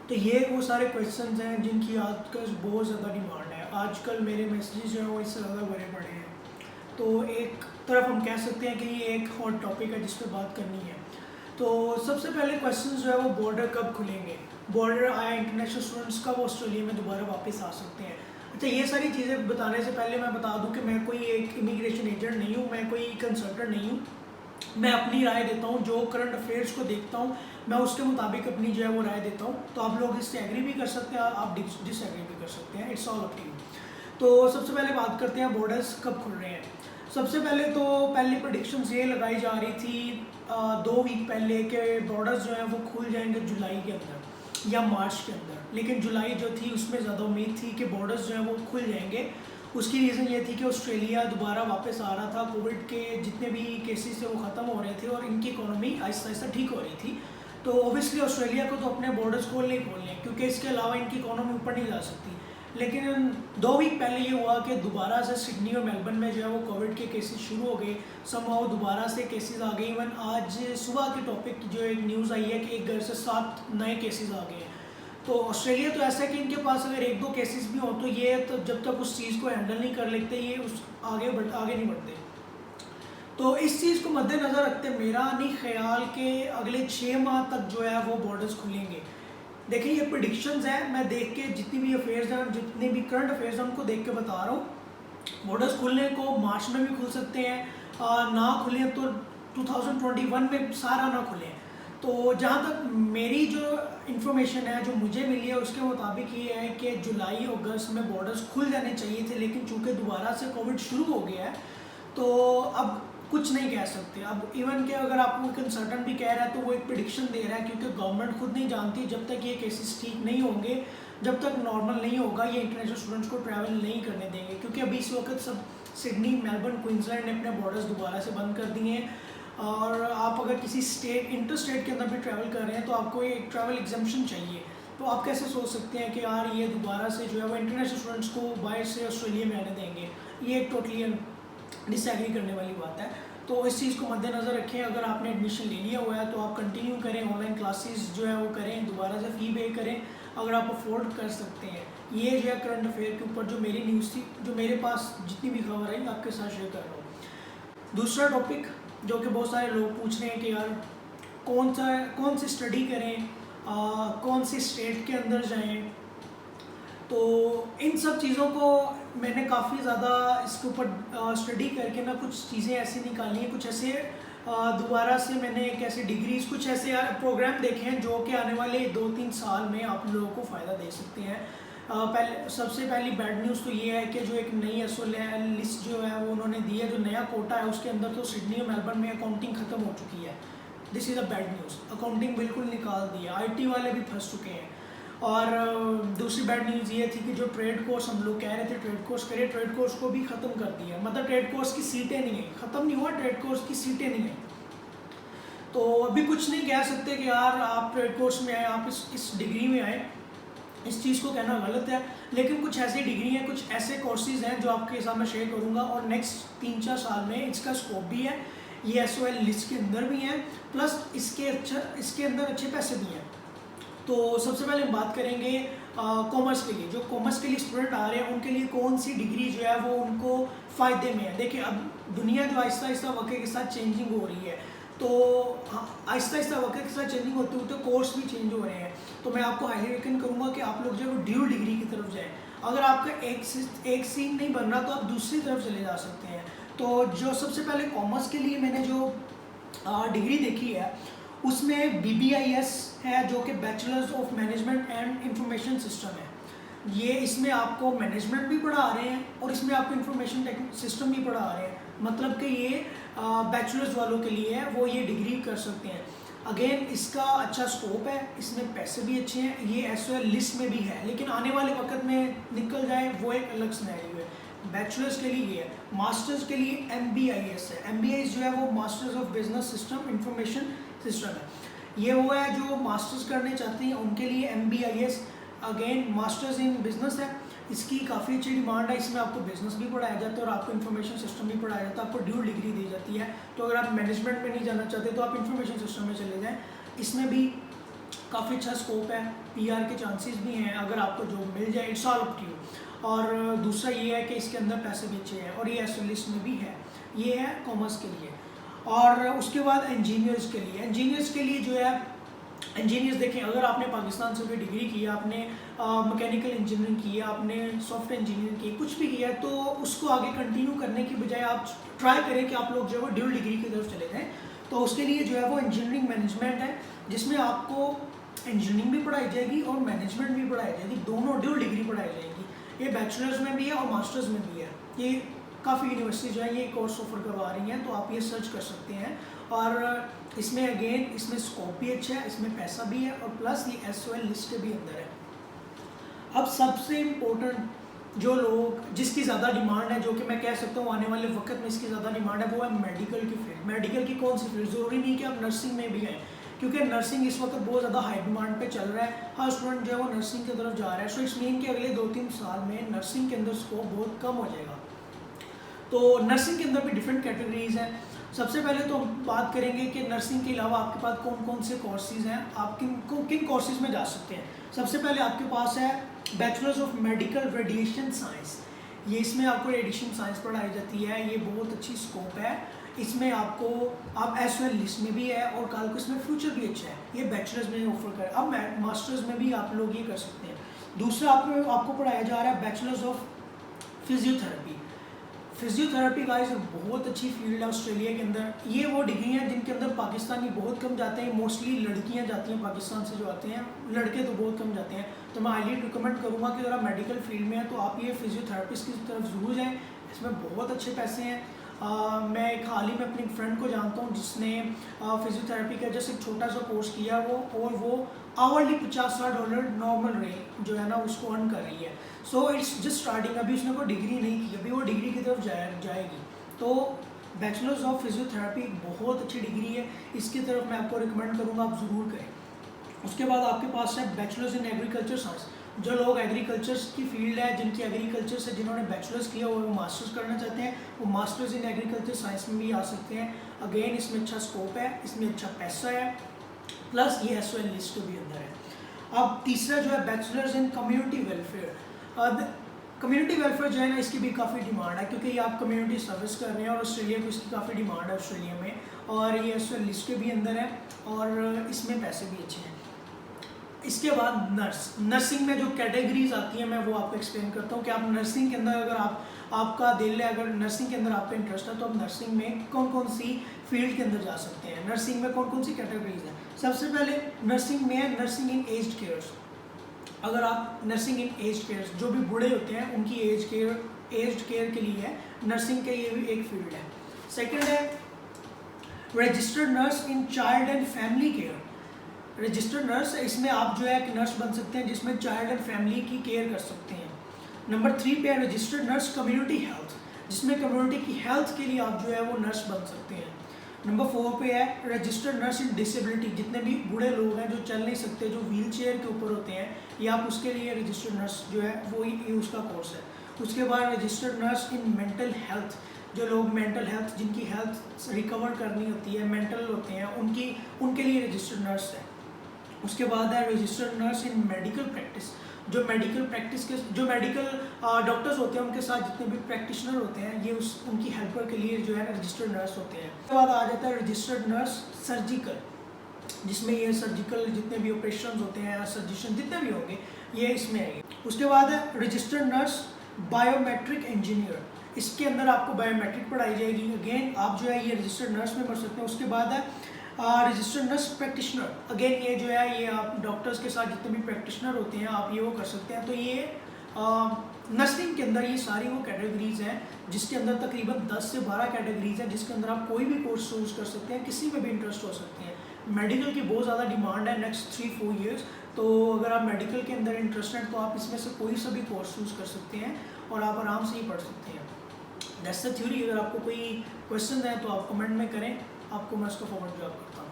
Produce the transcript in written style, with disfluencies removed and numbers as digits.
तो ये वो सारे क्वेश्चंस हैं जिनकी आजकल बहुत ज़्यादा डिमांड है। आजकल मेरे मैसेजेस जो हैं वो इससे ज़्यादा भरे पड़े हैं। तो एक तरफ हम कह सकते हैं कि ये एक हॉट टॉपिक है जिस पे बात करनी है। तो सबसे पहले क्वेश्चन जो है वो बॉर्डर कब खुलेंगे, बॉर्डर आया इंटरनेशनल स्टूडेंट्स कब ऑस्ट्रेलिया में दोबारा वापस आ सकते हैं। अच्छा, ये सारी चीज़ें बताने से पहले मैं बता दूं कि मैं कोई एक इमिग्रेशन एजेंट नहीं हूँ, मैं कोई कंसल्टेंट नहीं हूँ। मैं अपनी राय देता हूँ, जो करंट अफेयर्स को देखता हूँ मैं उसके मुताबिक अपनी जो है वो राय देता हूँ। तो आप लोग इससे एग्री भी कर सकते हैं, आप डिसएग्री भी कर सकते हैं, it's all up to you. तो सबसे पहले बात करते हैं बॉर्डर्स कब खुल रहे हैं। सबसे पहले तो पहली प्रेडिक्शंस ये लगाई जा रही थी 2 वीक पहले के बॉर्डर्स जो हैं वो खुल जाएंगे जुलाई के अंदर या मार्च के अंदर। लेकिन जुलाई जो थी उसमें ज़्यादा उम्मीद थी कि बॉर्डर्स जो हैं वो खुल जाएंगे। उसकी रीज़न ये थी कि ऑस्ट्रेलिया दोबारा वापस आ रहा था, कोविड के जितने भी केसेस थे वो ख़त्म हो रहे थे और इनकी इकोनॉमी आहिस्ता आहिस्ता ठीक हो रही थी। तो ओबियसली ऑस्ट्रेलिया को तो अपने बॉर्डर्स खोलने ही खोलने हैं, क्योंकि इसके अलावा इनकी इकोनॉमी ऊपर नहीं जा सकती। लेकिन 2 वीक पहले ये हुआ कि दोबारा से सिडनी और मेलबर्न में जो है वो कोविड के केसेस शुरू हो गए। समहाउ दोबारा से केसेस आ गए। इवन आज सुबह के टॉपिक जो एक न्यूज़ आई है कि एक घर से 7 नए केसेस आ गए हैं। तो ऑस्ट्रेलिया तो ऐसा है कि इनके पास अगर 1-2 केसेस भी हों तो ये तो जब तक उस चीज़ को हैंडल नहीं कर लेते ये उस आगे नहीं बढ़ते। तो इस चीज़ को मद्देनज़र रखते मेरा नहीं ख्याल कि अगले 6 माह तक जो है वो बॉर्डर्स खुलेंगे। देखिए ये प्रिडिक्शंस हैं, मैं देख के जितनी भी अफेयर्स हैं, जितने भी करंट अफेयर्स हैं उनको देख के बता रहा हूँ। बॉर्डर्स खुलने को मार्च में भी खुल सकते हैं, ना खुले तो 2021 में सारा ना खुले। तो जहाँ तक मेरी जो इन्फॉर्मेशन है जो मुझे मिली है उसके मुताबिक ये है कि जुलाई अगस्त में बॉर्डर्स खुल जाने चाहिए थे, लेकिन चूँकि दोबारा से कोविड शुरू हो गया है तो अब कुछ नहीं कह सकते। अब इवन के अगर आपको कंसल्टेंट भी कह रहा है तो वो एक प्रिडिक्शन दे रहा है, क्योंकि गवर्नमेंट खुद नहीं जानती जब तक ये केसेस ठीक नहीं होंगे, जब तक नॉर्मल नहीं होगा ये इंटरनेशनल स्टूडेंट्स को ट्रैवल नहीं करने देंगे। क्योंकि अभी इस वक्त सब सिडनी, मेलबर्न, क्वींसलैंड ने अपने बॉर्डर्स दोबारा से बंद कर दिए हैं। और आप अगर किसी स्टेट इंटर स्टेट के अंदर भी ट्रैवल कर रहे हैं तो आपको एक ट्रैवल एग्जाम्पशन चाहिए। तो आप कैसे सोच सकते हैं कि यार ये दोबारा से जो है वो इंटरनेशनल स्टूडेंट्स को बाहर से ऑस्ट्रेलिया में आने देंगे। ये एक टोटली डिसएग्री करने वाली बात है। तो इस चीज़ को मद्देनज़र रखें। अगर आपने एडमिशन ले लिया हुआ है तो आप कंटिन्यू करें, ऑनलाइन क्लासेस जो है वो करें, दोबारा से फ़ी पे करें अगर आप अफोर्ड कर सकते हैं। ये जो है करंट अफेयर के ऊपर जो मेरी न्यूज़ थी, जो मेरे पास जितनी भी खबर आई आपके साथ शेयर कर रहा हूँ। दूसरा टॉपिक जो कि बहुत सारे लोग पूछ रहे हैं कि यार कौन सी स्टडी करें, कौन सी स्टेट के अंदर जाएं। तो इन सब चीज़ों को मैंने काफ़ी ज़्यादा इसके ऊपर स्टडी करके ना कुछ चीज़ें ऐसी निकाली हैं, कुछ ऐसे दोबारा से मैंने एक ऐसी डिग्रीज, कुछ ऐसे प्रोग्राम देखे हैं जो कि आने वाले 2-3 साल में आप लोगों को फ़ायदा दे सकते हैं। पहले सबसे पहली बैड न्यूज़ तो ये है कि जो एक नई एसओएल लिस्ट जो है वो उन्होंने दी है, जो नया कोटा है उसके अंदर तो सिडनी और मेलबर्न में अकाउंटिंग ख़त्म हो चुकी है। This is a bad news, accounting बिल्कुल निकाल दी है, आईटी वाले भी फंस चुके हैं। और दूसरी बैड न्यूज़ ये थी कि जो ट्रेड कोर्स हम लोग कह रहे थे ट्रेड कोर्स करिए, ट्रेड कोर्स को भी ख़त्म कर दिया। मतलब ट्रेड कोर्स की सीटें नहीं हैं, ख़त्म नहीं हुआ, ट्रेड कोर्स की सीटें नहीं हैं। तो अभी कुछ नहीं कह सकते कि यार आप ट्रेड कोर्स में आए, आप इस डिग्री में आए, इस चीज़ को कहना गलत है। लेकिन कुछ ऐसी डिग्री हैं, कुछ ऐसे कोर्सेज हैं जो आपके साथ मैं शेयर करूँगा और नेक्स्ट 3-4 साल में इसका स्कोप भी है। ये एसओएल लिस्ट के अंदर भी हैं, प्लस इसके अंदर अच्छे पैसे भी हैं। तो सबसे पहले हम बात करेंगे कॉमर्स के लिए। जो कॉमर्स के लिए स्टूडेंट आ रहे हैं उनके लिए कौन सी डिग्री जो है वो उनको फ़ायदे में है। देखिए अब दुनिया जो आहिस्ता आहिस्ता वक्त के साथ चेंजिंग हो रही है, तो आहिस्ता आहिस्ता वक्त के साथ चेंजिंग होते होते कोर्स भी चेंज हो रहे हैं। तो मैं आपको हाईली रिकमेंड करूँगा कि आप लोग जो है वो ड्यूल डिग्री की तरफ जाएँ। अगर आपका एक सीन नहीं बनना तो आप दूसरी तरफ चले जा सकते हैं। तो जो सबसे पहले कॉमर्स के लिए मैंने जो डिग्री देखी है उसमें BBIS है, जो कि bachelors of management and information system है। ये इसमें आपको मैनेजमेंट भी पढ़ा रहे हैं और इसमें आपको इंफॉर्मेशन सिस्टम भी पढ़ा रहे हैं। मतलब कि ये बैचलर्स वालों के लिए है, वो ये डिग्री कर सकते हैं। अगेन इसका अच्छा स्कोप है, इसमें पैसे भी अच्छे हैं, ये एसओएल लिस्ट में भी है। लेकिन आने वाले वक्त में निकल जाए वो एक अलग सिनेरियो है। बैचलर्स के लिए ये है, मास्टर्स के लिए MBIS है। MBIS जो है वो masters of business system information system है। ये वो है जो मास्टर्स करने चाहते हैं उनके लिए MBIS, again masters in business है। इसकी काफ़ी अच्छी डिमांड है, इसमें आपको बिजनेस भी पढ़ाया जाता है और आपको इन्फॉर्मेशन सिस्टम भी पढ़ाया जाता है, आपको ड्यूल डिग्री दी जाती है। तो अगर आप मैनेजमेंट में नहीं जाना चाहते तो आप इन्फॉर्मेशन सिस्टम में चले जाएँ, इसमें भी काफ़ी अच्छा स्कोप है, पीआर के चांसेस भी हैं, अगर आपको जॉब मिल जाए it's all up to you. और दूसरा ये है कि इसके अंदर पैसे भी अच्छे हैं और ये एसएलिस्ट में भी है। ये है कॉमर्स के लिए। और उसके बाद इंजीनियर्स के लिए, जो है इंजीनियर्स देखें, अगर आपने पाकिस्तान से कोई डिग्री की है, आपने मैकेनिकल इंजीनियरिंग की है, आपने सॉफ्टवेयर इंजीनियरिंग की, कुछ भी किया है, तो उसको आगे कंटिन्यू करने की बजाय आप ट्राई करें कि आप लोग जो है वो ड्यूल डिग्री की तरफ चले जाएँ। तो उसके लिए जो है वो इंजीनियरिंग मैनेजमेंट है, जिसमें आपको इंजीनियरिंग भी पढ़ाई जाएगी और मैनेजमेंट भी पढ़ाई जाएगी, दोनों ड्यूल डिग्री पढ़ाई जाएगी। ये बैचलर्स में भी है और मास्टर्स में भी है। ये काफ़ी यूनिवर्सिटी जो है ये कोर्स ऑफर करवा रही हैं, तो आप ये सर्च कर सकते हैं। और इसमें अगेन इसमें स्कोप भी अच्छा है, इसमें पैसा भी है और प्लस ये एसओएल लिस्ट भी अंदर है। अब सबसे इम्पोर्टेंट जो लोग जिसकी ज़्यादा डिमांड है, जो कि मैं कह सकता हूँ आने वाले वक्त में इसकी ज़्यादा डिमांड है, वो है मेडिकल की फील्ड। मेडिकल की कौन सी फील्ड? ज़रूरी नहीं कि आप नर्सिंग में भी हैं, क्योंकि नर्सिंग इस वक्त बहुत ज़्यादा हाई डिमांड पे चल रहा है। हर स्टूडेंट जो है वो नर्सिंग की तरफ जा रहा है। सो इट्स मीन कि अगले 2-3 साल में नर्सिंग के अंदर स्कोप बहुत कम हो जाएगा। तो नर्सिंग के अंदर भी डिफरेंट कैटेगरीज हैं। सबसे पहले तो हम बात करेंगे कि नर्सिंग के अलावा आपके पास कौन कौन से कोर्सेज हैं, आप किन कोर्सेज में जा सकते हैं। सबसे पहले आपके पास है bachelors of medical radiation science. ये इसमें आपको रेडिएशन साइंस पढ़ाई जाती है, ये बहुत अच्छी स्कोप है। इसमें आप एसओएल लिस्ट में भी है और कल को इसमें फ्यूचर भी अच्छा है। ये बैचलर्स में ऑफर कर, अब मास्टर्स में भी आप लोग ये कर सकते हैं। दूसरा आपको पढ़ाया जा रहा है bachelors of physiotherapy. Physiotherapy guys बहुत अच्छी फील्ड है ऑस्ट्रेलिया के अंदर। ये वो डिग्री हैं जिनके अंदर पाकिस्तानी बहुत कम जाते हैं, मोस्टली लड़कियां जाती हैं पाकिस्तान से जो आते हैं, लड़के तो बहुत कम जाते हैं। तो मैं हाईली रिकमेंड करूँगा कि अगर आप मेडिकल फील्ड में हैं तो आप ये फिजियोथेरेपिस्ट की तरफ ज़रूर जाएँ, इसमें बहुत अच्छे पैसे हैं। मैं एक हाल ही में अपनी फ्रेंड को जानता हूँ जिसने फिजियोथेरेपी का जैसे एक छोटा सा कोर्स किया वो आवरली $50 नॉर्मल रेट जो है ना उसको अर्न कर रही है। सो इट्स जस्ट स्टार्टिंग, अभी उसने कोई डिग्री नहीं की, अभी वो डिग्री की तरफ जाएगी। तो बैचलर्स ऑफ फिजियोथेरेपी बहुत अच्छी डिग्री है, इसकी तरफ मैं आपको रिकमेंड करूँगा आप ज़रूर करें। उसके बाद आपके पास है बैचलर्स इन एग्रीकल्चर साइंस। जो लोग एग्रीकल्चर की फील्ड है, जिनकी एग्रीकल्चर से जिन्होंने बैचलर्स किया और वो मास्टर्स करना चाहते हैं, वो मास्टर्स इन एग्रीकल्चर साइंस में भी आ सकते हैं। अगेन इसमें अच्छा स्कोप है, इसमें अच्छा पैसा है, प्लस ये एसओएल लिस्ट भी अंदर है। अब तीसरा जो है बैचलर्स इन कम्युनिटी वेलफेयर। अब कम्युनिटी वेलफेयर जो है ना इसकी भी काफ़ी डिमांड है, क्योंकि ये आप कम्युनिटी सर्विस कर रहे हैं और ऑस्ट्रेलिया को इसकी काफ़ी डिमांड है ऑस्ट्रेलिया में, और ये एसओएल लिस्ट के भी अंदर है और इसमें पैसे भी अच्छे हैं। इसके बाद नर्सिंग में जो कैटेगरीज आती हैं मैं वो आपको एक्सप्लेन करता हूँ कि आप नर्सिंग के अंदर अगर आपका दिल है, अगर नर्सिंग के अंदर आपका इंटरेस्ट है, तो आप नर्सिंग में कौन कौन सी फील्ड के अंदर जा सकते हैं, नर्सिंग में कौन कौन सी कैटेगरीज हैं। सबसे पहले नर्सिंग में है नर्सिंग इन एज्ड केयर्स। अगर आप नर्सिंग इन एज्ड केयर्स, जो भी बूढ़े होते हैं उनकी एज्ड केयर के लिए है नर्सिंग के, ये भी एक फील्ड है। सेकेंड है registered nurse in child and family care. Registered nurse, इसमें आप जो है एक नर्स बन सकते हैं जिसमें चाइल्ड एंड फैमिली की केयर कर सकते हैं। नंबर 3 पे है रजिस्टर्ड नर्स कम्युनिटी हेल्थ, जिसमें कम्युनिटी की हेल्थ के लिए आप जो है वो नर्स बन सकते हैं। नंबर 4 पे है रजिस्टर्ड नर्स इन डिसेबिलिटी, जितने भी बूढ़े लोग हैं जो चल नहीं सकते, जो व्हील चेयर के ऊपर होते हैं, या आप उसके लिए रजिस्टर्ड नर्स जो है वो ही उसका कोर्स है। उसके बाद registered nurse in mental health, जो लोग मेंटल हेल्थ, जिनकी हेल्थ रिकवर करनी होती है, मेंटल होते हैं, उनके लिए रजिस्टर्ड नर्स है। उसके बाद है रजिस्टर्ड नर्स इन मेडिकल प्रैक्टिस, जो मेडिकल डॉक्टर्स होते हैं उनके साथ जितने भी प्रैक्टिशनर होते हैं, ये उनकी हेल्पर के लिए जो है रजिस्टर्ड नर्स होते हैं। उसके बाद आ जाता है रजिस्टर्ड नर्स सर्जिकल, जिसमें ये सर्जिकल जितने भी ऑपरेशन होते हैं, सर्जिशन जितने भी होंगे ये इसमें आएंगे। उसके बाद है रजिस्टर्ड नर्स बायोमेट्रिक इंजीनियर, इसके अंदर आपको बायोमेट्रिक पढ़ाई जाएगी। अगेन आप जो है ये रजिस्टर्ड नर्स में पढ़ सकते हैं। उसके बाद है रजिस्टर्ड नर्स प्रैक्टिशनर, अगेन ये जो है ये आप डॉक्टर्स के साथ जितने भी प्रैक्टिशनर होते हैं आप ये वो कर सकते हैं। तो ये नर्सिंग के अंदर ये सारी वो कैटेगरीज हैं जिसके अंदर तकरीबन 10 से 12 कैटेगरीज हैं, जिसके अंदर आप कोई भी कोर्स चूज कर सकते हैं, किसी में भी इंटरेस्ट हो सकते हैं। मेडिकल की बहुत ज़्यादा डिमांड है नेक्स्ट 3-4 ईयर्स, तो अगर आप मेडिकल के अंदर इंटरेस्टेड हैं तो आप इसमें से कोई सा भी कोर्स चूज कर सकते हैं और आप आराम से ही पढ़ सकते हैं। That's the theory. अगर आपको कोई क्वेश्चन है तो आप कमेंट में करें, आपको मैं उसका फॉरवर्ड जवाब करता हूँ।